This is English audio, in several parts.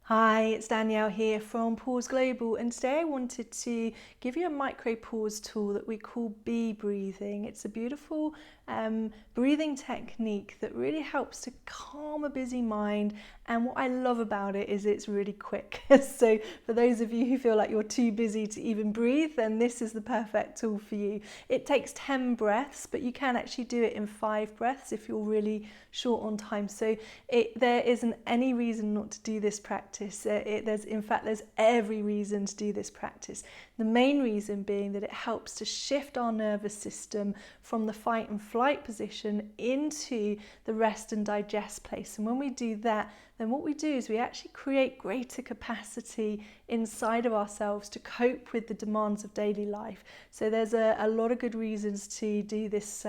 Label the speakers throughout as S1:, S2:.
S1: Hi, it's Danielle here from Pause Global, and today I wanted to give you a micro pause tool that we call bee breathing. It's a beautiful breathing technique that really helps to calm a busy mind, and what I love about it is it's really quick. So for those of you who feel like you're too busy to even breathe, then this is the perfect tool for you. It takes 10 breaths, but you can actually do it in 5 breaths if you're really short on time. So there isn't any reason not to do this practice. There's every reason to do this practice. The main reason being that it helps to shift our nervous system from the fight and flight position into the rest and digest place. And when we do that, then what we do is we actually create greater capacity inside of ourselves to cope with the demands of daily life. So there's a lot of good reasons to do this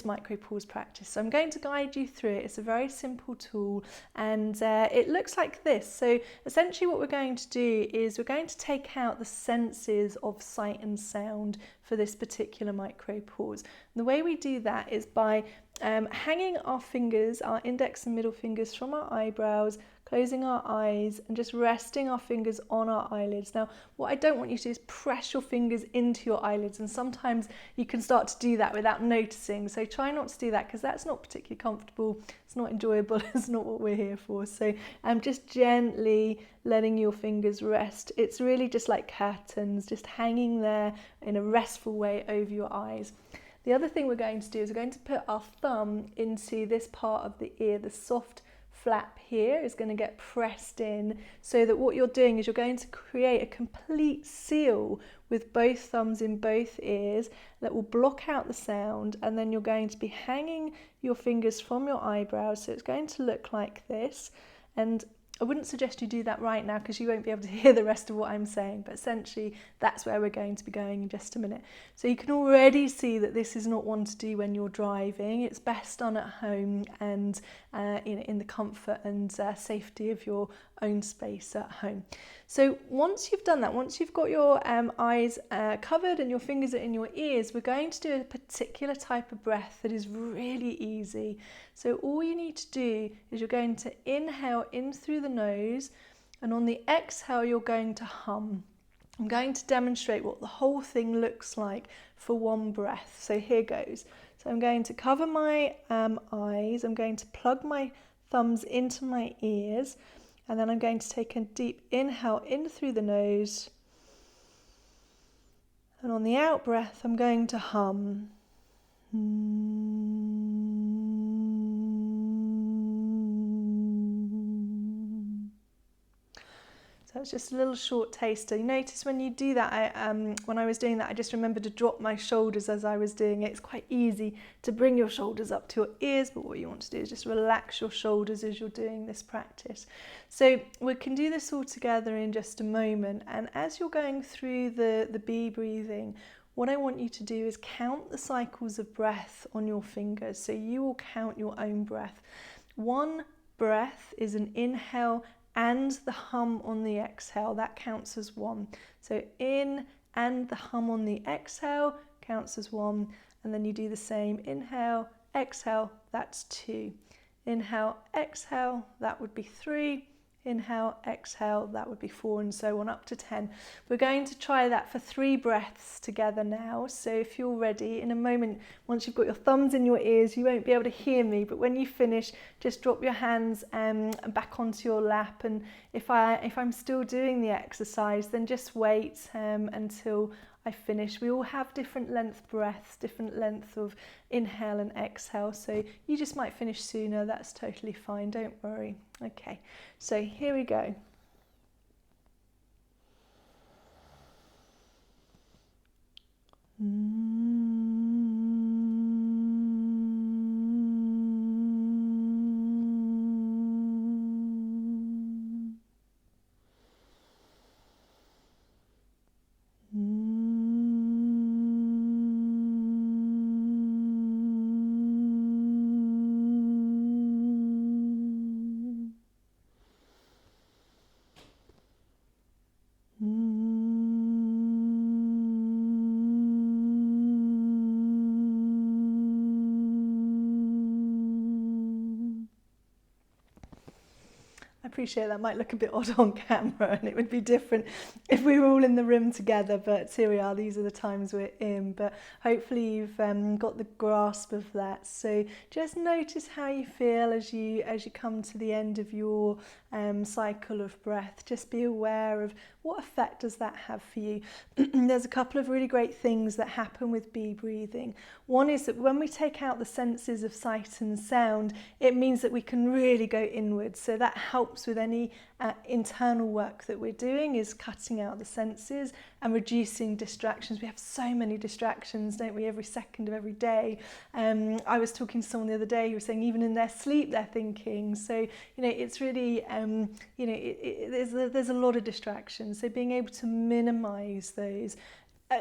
S1: micro pause practice. So I'm going to guide you through it. It's a very simple tool, and it looks like this. So essentially what we're going to do is we're going to take out the senses of sight and sound for this particular micro pause. And the way we do that is by hanging our fingers, our index and middle fingers from our eyebrows, closing our eyes and just resting our fingers on our eyelids. Now, what I don't want you to do is press your fingers into your eyelids, and sometimes you can start to do that without noticing. So try not to do that, because that's not particularly comfortable, it's not enjoyable, it's not what we're here for. So just gently letting your fingers rest. It's really just like curtains, just hanging there in a restful way over your eyes. The other thing we're going to do is we're going to put our thumb into this part of the ear. The soft flap here is going to get pressed in, so that what you're doing is you're going to create a complete seal with both thumbs in both ears that will block out the sound, and then you're going to be hanging your fingers from your eyebrows. So it's going to look like this, and I wouldn't suggest you do that right now because you won't be able to hear the rest of what I'm saying, but essentially that's where we're going to be going in just a minute. So you can already see that this is not one to do when you're driving. It's best done at home and in the comfort and safety of your own space at home. So once you've done that, once you've got your eyes covered and your fingers are in your ears, we're going to do a particular type of breath that is really easy. So all you need to do is you're going to inhale in through the nose, and on the exhale you're going to hum. I'm going to demonstrate what the whole thing looks like for one breath. So here goes. So I'm going to cover my eyes, I'm going to plug my thumbs into my ears, and then I'm going to take a deep inhale in through the nose, and on the out breath I'm going to hum. So it's just a little short taster. You notice when you do that, when I was doing that, I just remembered to drop my shoulders as I was doing it. It's quite easy to bring your shoulders up to your ears, but what you want to do is just relax your shoulders as you're doing this practice. So we can do this all together in just a moment. And as you're going through the bee breathing, what I want you to do is count the cycles of breath on your fingers. So you will count your own breath. One breath is an inhale and the hum on the exhale. That counts as one. So in and the hum on the exhale counts as one. And then you do the same. Inhale, exhale, that's 2. Inhale, exhale, that would be 3. Inhale, exhale, that would be 4, and so on up to 10. We're going to try that for 3 breaths together now. So if you're ready, in a moment, once you've got your thumbs in your ears, you won't be able to hear me, but when you finish, just drop your hands back onto your lap, and if I'm still doing the exercise, then just wait until I finish. We all have different length breaths, different length of inhale and exhale, so you just might finish sooner. That's totally fine, don't worry. Okay, so here we go. appreciate that might look a bit odd on camera, and it would be different if we were all in the room together, but here we are, these are the times we're in. But hopefully you've got the grasp of that. So just notice how you feel as you come to the end of your cycle of breath. Just be aware of what effect does that have for you. There's a couple of really great things that happen with bee breathing. One is that when we take out the senses of sight and sound, it means that we can really go inwards. So that helps with any internal work that we're doing, is cutting out the senses and reducing distractions. We have so many distractions, don't we, every second of every day. I was talking to someone the other day who was saying even in their sleep they're thinking. So, it's really, there's a lot of distractions. So being able to minimize those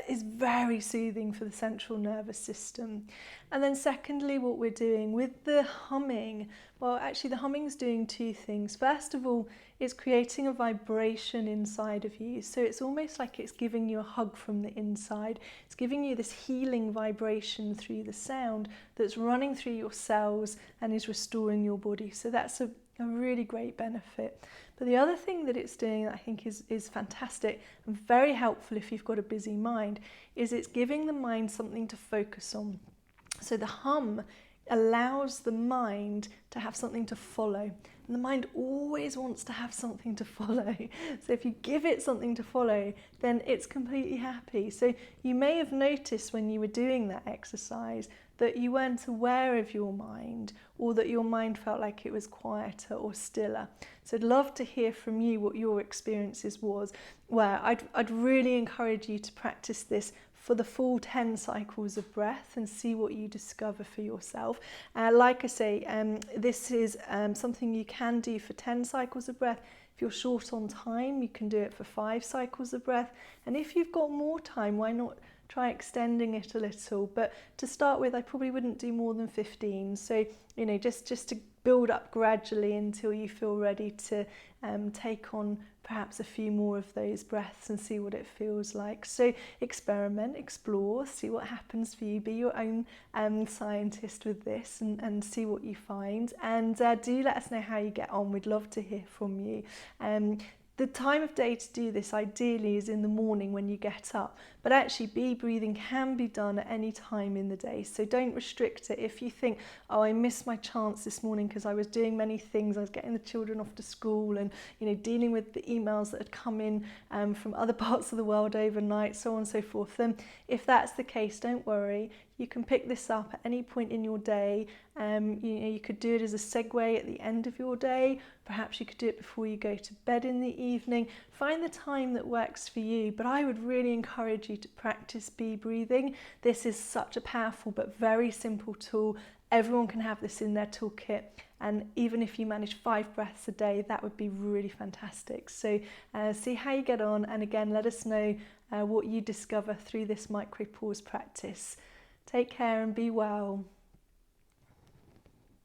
S1: is very soothing for the central nervous system. And then secondly, what we're doing with the humming, well, actually the humming's doing two things. First of all, it's creating a vibration inside of you. So it's almost like it's giving you a hug from the inside. It's giving you this healing vibration through the sound that's running through your cells and is restoring your body. So that's a really great benefit. But the other thing that it's doing that I think is fantastic and very helpful if you've got a busy mind, is it's giving the mind something to focus on. So the hum allows the mind to have something to follow. And the mind always wants to have something to follow. So if you give it something to follow, then it's completely happy. So you may have noticed when you were doing that exercise that you weren't aware of your mind, or that your mind felt like it was quieter or stiller. So I'd love to hear from you what your experiences was. Where I'd really encourage you to practice this for the full 10 cycles of breath and see what you discover for yourself. Like I say, this is something you can do for 10 cycles of breath. If you're short on time, you can do it for 5 cycles of breath. And if you've got more time, why not try extending it a little? But to start with, I probably wouldn't do more than 15. So, just to build up gradually until you feel ready to take on perhaps a few more of those breaths and see what it feels like. So experiment, explore, see what happens for you. Be your own scientist with this and see what you find. And do let us know how you get on. We'd love to hear from you. The time of day to do this ideally is in the morning when you get up, but actually bee breathing can be done at any time in the day, so don't restrict it. If you think, oh, I missed my chance this morning because I was doing many things, I was getting the children off to school and dealing with the emails that had come in from other parts of the world overnight, so on and so forth, then if that's the case, don't worry. You can pick this up at any point in your day. You could do it as a segue at the end of your day. Perhaps you could do it before you go to bed in the evening. Find the time that works for you, but I would really encourage you to practice bee breathing. This is such a powerful but very simple tool. Everyone can have this in their toolkit, and even if you manage 5 breaths a day, that would be really fantastic. So see how you get on, and again, let us know what you discover through this micro pause practice. Take care and be well.